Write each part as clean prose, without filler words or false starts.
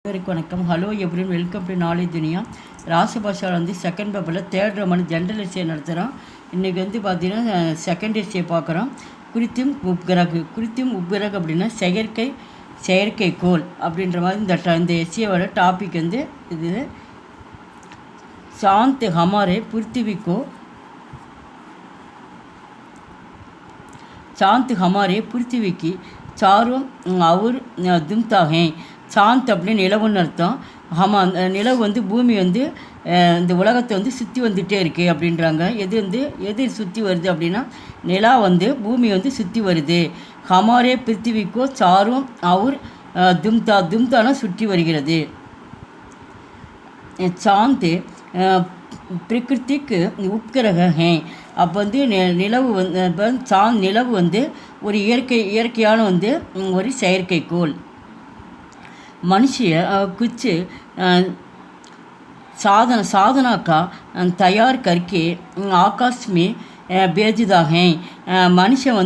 வணக்கம். Hello everyone, welcome to knowledge Duniya. ராசி பாஷாவில் வந்து செகண்ட் பேப்பரில் தேர்ட் ரோமன் ஜென்ரல் எஸ்ஸே நடத்துகிறோம். இன்றைக்கி வந்து பார்த்திங்கன்னா செகண்ட் எஸ்ஸே பார்க்குறோம். குறித்தும் உப்கிரகு அப்படின்னா செயற்கைக்கோள் அப்படின்ற மாதிரி இந்த எஸ்ஸேவோட டாபிக் வந்து இது. சாந்த் ஹமாரே பிருத்திவி की चारों और दुमता हैं. சாந்த் அப்படின்னு நிலவுன்னு அர்த்தம். ஆமாம், நிலவு வந்து பூமி வந்து இந்த உலகத்தை வந்து சுற்றி வந்துகிட்டே இருக்குது அப்படின்றாங்க. எது சுற்றி வருது அப்படின்னா நிலா வந்து பூமி வந்து சுற்றி வருது. ஹமாரே பிருத்திவிக்கோ சாரும் அவர் தும்தானா சுற்றி வருகிறது. சாந்த் பிரகிருதிக்கு உப்கிரக ஹே. அப்போ வந்து நிலவு வந்து ஒரு இயற்கையான வந்து ஒரு செயற்கைக்கோள். मनुष्य कुछ साधना का तैयार करके आकाश में भेजता है. மனுஷன்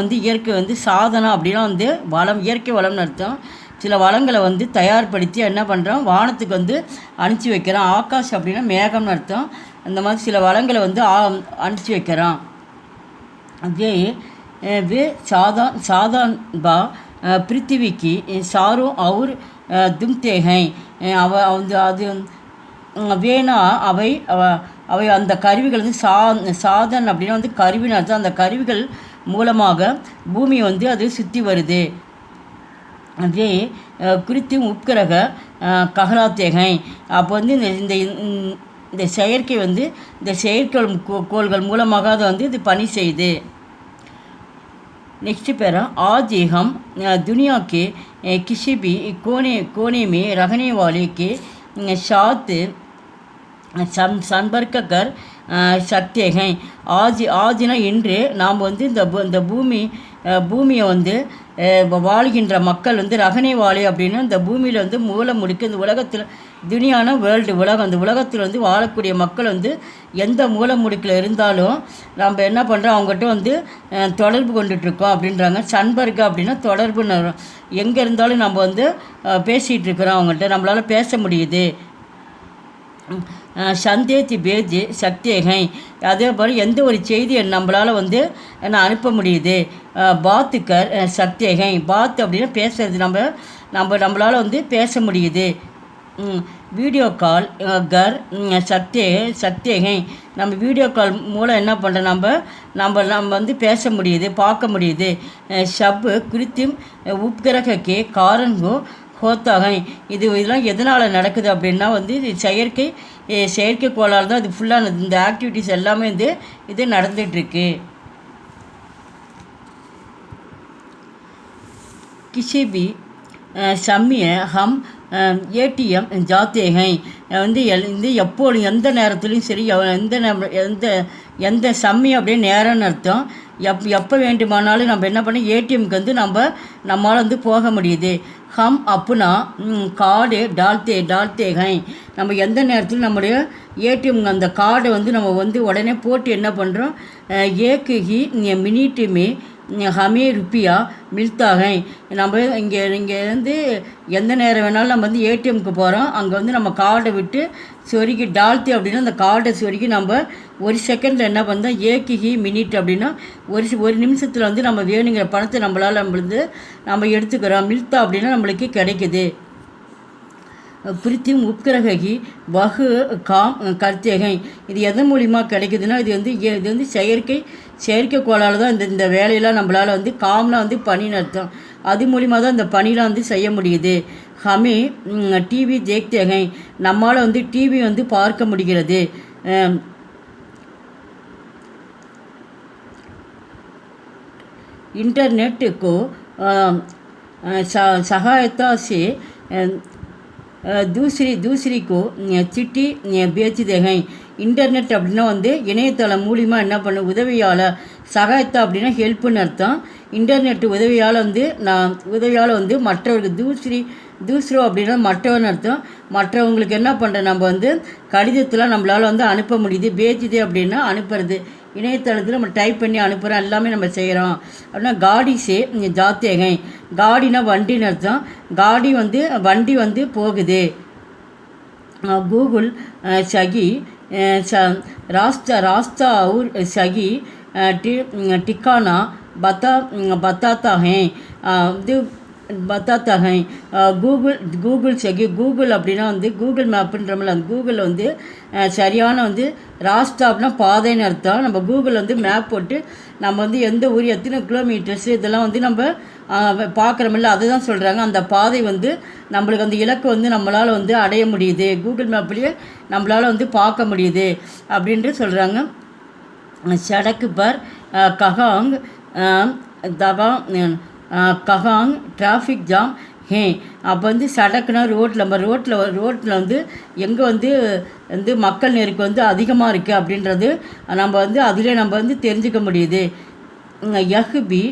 வந்து இயற்கை வந்து சாதனா அப்படின்னா வந்து வளம், இயற்கை வளம்னு அர்த்தம். சில வளங்களை வந்து தயார்படுத்தி என்ன பண்ணுறான், வானத்துக்கு வந்து அனுப்பிச்சி வைக்கிறான். ஆகாஷ் அப்படின்னா மேகம்னு அர்த்தம். அந்த மாதிரி சில வளங்களை வந்து அனுப்பிச்சி வைக்கிறான். அதே சாதான் பா பிருத்திவிக்கு சாரும் அவர் தும்தே ஹை. அது வேணா அவை அந்த கருவிகள் வந்து சாதன் அப்படின்னா வந்து கருவின்னு அர்த்தம். அந்த கருவிகள் மூலமாக பூமி வந்து அது சுற்றி வருது. அதே குறித்தும் உப்கிரக ககலாத்தேகை. அப்போ வந்து இந்த செயற்கை வந்து இந்த செயற்கைக்கோள்கள் மூலமாக அதை வந்து இது பணி செய்யுது. नेक्स्ट पैरा, आज हम दुनिया के किसी भी कोने में रहने वाले के साथ संपर्क कर सकते हैं. ஆஜ்னா இன்று நாம் வந்து இந்த பூமியை வந்து வாழ்கின்ற மக்கள் வந்து ரகனை வாழி அப்படின்னா இந்த பூமியில் வந்து மூலம் முடுக்கு இந்த உலகத்தில் துனியான உலகம், அந்த உலகத்தில் வந்து வாழக்கூடிய மக்கள் வந்து எந்த மூல முடுக்கில் இருந்தாலும் நம்ம என்ன பண்ணுறோம், அவங்ககிட்ட வந்து தொடர்பு கொண்டுட்ருக்கோம் அப்படின்றாங்க. சன்பர்க அப்படின்னா தொடர்புன்னு, எங்கே இருந்தாலும் நம்ம வந்து பேசிகிட்டு இருக்கிறோம், அவங்ககிட்ட நம்மளால் பேச முடியுது. சந்தேத்தி பேஜ் சக்தியகை. அதே போல் எந்த ஒரு செய்தியை நம்மளால் வந்து அனுப்ப முடியுது. பாத்துக்கர் சக்தியகை. பாத் அப்படின்னா பேசுறது, நம்மளால் வந்து பேச முடியுது. வீடியோ கால் கர் சக்தியகை. நம்ம வீடியோ கால் மூலம் என்ன பண்ணுறோம், நம்ம வந்து பேச முடியுது, பார்க்க முடியுது. ஷப் குறித்தும் உப்கிரகக்கே காரன்கோ ஹோத்தாகை. இதெல்லாம் எதனால் நடக்குது அப்படின்னா வந்து செயற்கைக்கோளால் தான் இது ஃபுல்லாக இந்த ஆக்டிவிட்டீஸ் எல்லாமே வந்து இது நடந்துகிட்ருக்கு. கிசி பி சம்மிய ஹம் ஏடிஎம் ஜாத்தேகை. வந்து எப்போது எந்த நேரத்துலையும் சரி, எந்த சம்மி அப்படியே நேரம்னு அர்த்தம். எப்போ வேண்டுமானாலும் நம்ம என்ன பண்ண ஏடிஎம்க்கு வந்து நம்மளால் வந்து போக முடியுது. ஹம் அப்புனா கார்டு டால்தேகை. நம்ம எந்த நேரத்தில் நம்முடைய ஏடிஎம் அந்த கார்டை வந்து நம்ம வந்து உடனே போட்டு என்ன பண்ணுறோம், ஏக்கு ஹி மினிட்டுமே ஹமே ருப்பியா மில்தாகை. நம்ம இங்கே வந்து எந்த நேரம் வேணாலும் நம்ம வந்து ஏடிஎம்க்கு போகிறோம், அங்கே வந்து நம்ம கார்டை விட்டு சொருகி டால்த்தி அப்படின்னா அந்த கார்டை சொருகி நம்ம ஒரு செகண்டில் என்ன பண்ணோம், ஏக்கு ஹி மினிட் அப்படின்னா ஒரு நிமிஷத்தில் வந்து நம்ம வேணுங்கிற பணத்தை நம்ம எடுத்துக்கிறோம். மில்தா அப்படின்னா நம்மளுக்கு கிடைக்குது. பிரித்தியும் உப்கிரகி வகு காம் கர்த்தேகை. இது எதன் மூலிமா கிடைக்குதுன்னா இது வந்து செயற்கைக்கோளால் தான் இந்த வேலையெல்லாம் நம்மளால் வந்து காம்னா வந்து பணின்னு அர்த்தம். அது மூலிமா தான் இந்த பணிலாம் வந்து செய்ய முடியுது. ஹமே டிவி தேக்தேகை. நம்மளால் வந்து டிவி வந்து பார்க்க முடிகிறது. इंटरनेट को सहायता से दूसरी को चिट्ठी बेचते हैं. இன்டர்நெட் அப்படின்னா வந்து இணையதளம் மூலிமா என்ன பண்ண உதவியால், சகாயத்தா அப்படின்னா ஹெல்ப்புன்னு அர்த்தம். இன்டர்நெட் உதவியால் வந்து மற்றவர்கள் தூஸ்ரோ அப்படின்னா மற்றவன்னு அர்த்தம். மற்றவங்களுக்கு என்ன பண்ணுற நம்ம வந்து கடிதத்தில் நம்மளால் வந்து அனுப்ப முடியுது. பேச்சுது அப்படின்னா அனுப்புறது. இணையதளத்தில் நம்ம டைப் பண்ணி அனுப்புகிறோம், எல்லாமே நம்ம செய்கிறோம். அப்படின்னா காடி சே ஜாத்தே ஹை. காடினா வண்டின்னு அர்த்தம். காடி வந்து வண்டி வந்து போகுது. கூகுள் சகி ராஸ்தா ராஸ்தா और சகி ठिकाना बताता है. இது बताता है. கூகுள் சகி. கூகுள் அப்படின்னா வந்து கூகுள் மேப்புன்றமில்ல, அந்த கூகுளில் வந்து சரியான வந்து ராஸ்தா அப்படின்னா பாதைன்னு அர்த்தம். நம்ம கூகுள் வந்து மேப் போட்டு நம்ம வந்து எந்த ஊர் எத்தனை கிலோமீட்டர்ஸ் இதெல்லாம் வந்து நம்ம பார்க்குறோமில்ல, அதுதான் சொல்கிறாங்க. அந்த பாதை வந்து நம்மளுக்கு அந்த இலக்கு வந்து நம்மளால் வந்து அடைய முடியுது, கூகுள் மேப்லேயே நம்மளால் வந்து பார்க்க முடியுது அப்படின்ட்டு சொல்கிறாங்க. சடக்கு பர் ககாங் ககாங் டிராஃபிக் ஜாம் ஹே. அப்போ வந்து சடக்குனா ரோட்டில் நம்ம ரோட்டில் வந்து எங்கே வந்து மக்கள் நெருக்கம் வந்து அதிகமாக இருக்குது அப்படின்றது நம்ம வந்து அதிலே நம்ம வந்து தெரிஞ்சுக்க முடியுது. யஹ்பி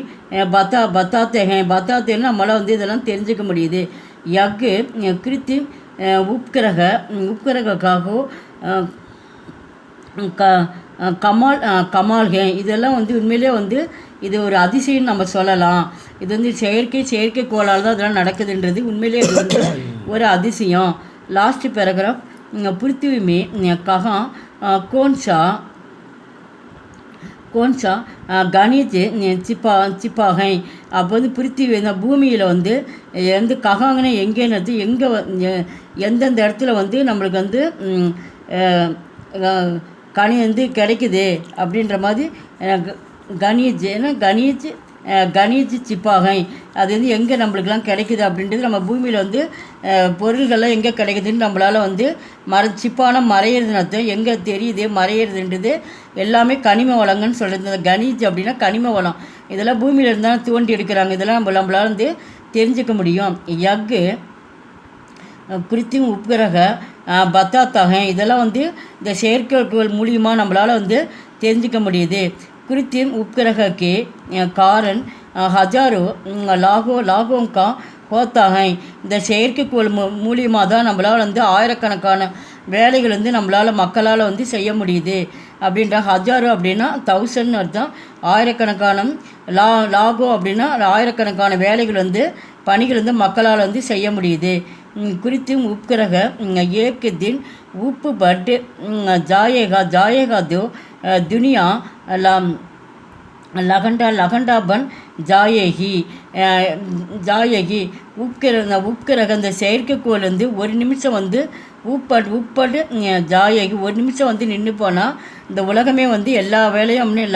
பத்தாத்தேன்னு நம்மளால் வந்து இதெல்லாம் தெரிஞ்சுக்க முடியுது. யக்கு கிருத்திம் உப்கிரகாகோ கமால் ஹே. இதெல்லாம் வந்து உண்மையிலே வந்து இது ஒரு அதிசயம்னு நம்ம சொல்லலாம். இது வந்து செயற்கைக்கோளால் தான் இதெல்லாம் நடக்குதுன்றது உண்மையிலே இது வந்து ஒரு அதிசயம். Last paragraph. பிருத்திவி மே கஹா கோன்சா கணிஜ் சிப்பாகை. அப்போ வந்து பிருத்திவி இந்த பூமியில் வந்து ககாங்கன்னு எங்கேன்னு எந்தெந்த இடத்துல வந்து நம்மளுக்கு வந்து கனி வந்து கிடைக்குது அப்படின்ற மாதிரி கணீஜ் சிப்பாகை. அது வந்து எங்கே நம்மளுக்கெல்லாம் கிடைக்குது அப்படின்றது நம்ம பூமியில் வந்து பொருள்கள்லாம் எங்கே கிடைக்குதுன்னு நம்மளால் வந்து சிப்பான மறையிறதுன்னு அர்த்தம். எங்கே தெரியுது மறையிறதுன்றது எல்லாமே கனிம வளங்கன்னு சொல்கிறது. இந்த கணீஜ் அப்படின்னா கனிம வளம். இதெல்லாம் பூமியில் இருந்தால் தோண்டி எடுக்கிறாங்க. இதெல்லாம் நம்மளால் வந்து தெரிஞ்சுக்க முடியும். யக்கு கிருத்திம் உப்கிரக பத்தாத்தகை. இதெல்லாம் வந்து இந்த செயற்கைக்கோள் மூலியமாக நம்மளால் வந்து தெரிஞ்சிக்க முடியுது. கிருத்திம் உப்கிரகே காரன் ஹஜாரோ லாகோங்கா ஹோத்தாகை. இந்த செயற்கைக்கோள் மூலியமாக தான் நம்மளால் வந்து ஆயிரக்கணக்கான வேலைகள் வந்து மக்களால் வந்து செய்ய முடியுது அப்படின்ற. ஹஜாரோ அப்படின்னா 1000 அர்த்தம். ஆயிரக்கணக்கான லாகோ அப்படின்னா ஆயிரக்கணக்கான வேலைகள் வந்து பணிகள் வந்து மக்களால் வந்து செய்ய முடியுது. கிருத்திம் உப்கிரக ஏக் தின் உப்பு பட் ஜாயேகா தோ துனியா லகண்டா பன் ஜாயேகி. உப்கிரக இந்த செயற்கைக்கோள் வந்து ஒரு நிமிஷம் வந்து உப்பட்டு ஜாயேகி ஒரு நிமிஷம் வந்து நின்று போனால் இந்த உலகமே வந்து எல்லா வேலையும் அப்படியே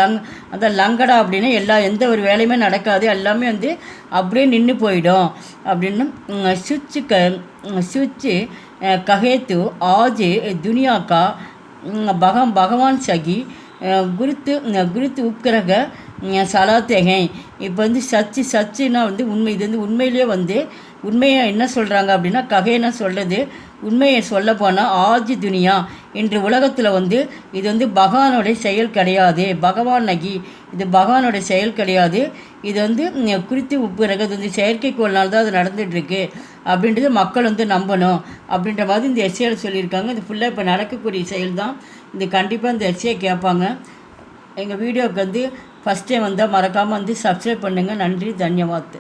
அந்த லங்கடா அப்படின்னா எந்த ஒரு வேலையுமே நடக்காது, எல்லாமே வந்து அப்படியே நின்று போயிடும் அப்படின்னு. சுவிட்சு கஹேத்து ஆஜ் துனியாக்கா பகவான் சகி குருத்து உப்கிரக சலாத்தேகை. இப்போ வந்து சச்சுன்னா வந்து உண்மை. இது வந்து உண்மையிலே வந்து உண்மையை என்ன சொல்கிறாங்க அப்படின்னா ககைன்னா சொல்கிறது. உண்மையை சொல்ல போனால் ஆஜி துனியா இன்று உலகத்தில் வந்து இது வந்து பகவானுடைய செயல் கிடையாது. பகவான் நகி இது பகவானுடைய செயல் கிடையாது. இது வந்து குறித்து உப்புரகு இது வந்து செயற்கைக்கோள்னால தான் அது நடந்துகிட்ருக்கு அப்படின்றது மக்கள் வந்து நம்பணும் அப்படின்ற மாதிரி இந்த எஸ்ஏயில் சொல்லியிருக்காங்க. இது ஃபுல்லாக இப்போ நடக்கக்கூடிய செயல் தான். இது கண்டிப்பாக இந்த எஸ்ஏ கேட்பாங்க. எங்கள் வீடியோவுக்கு வந்து ஃபஸ்ட் டைம் வந்தால் மறக்காமல் வந்து சப்ஸ்கிரைப் பண்ணுங்கள். நன்றி, தன்யவாத்.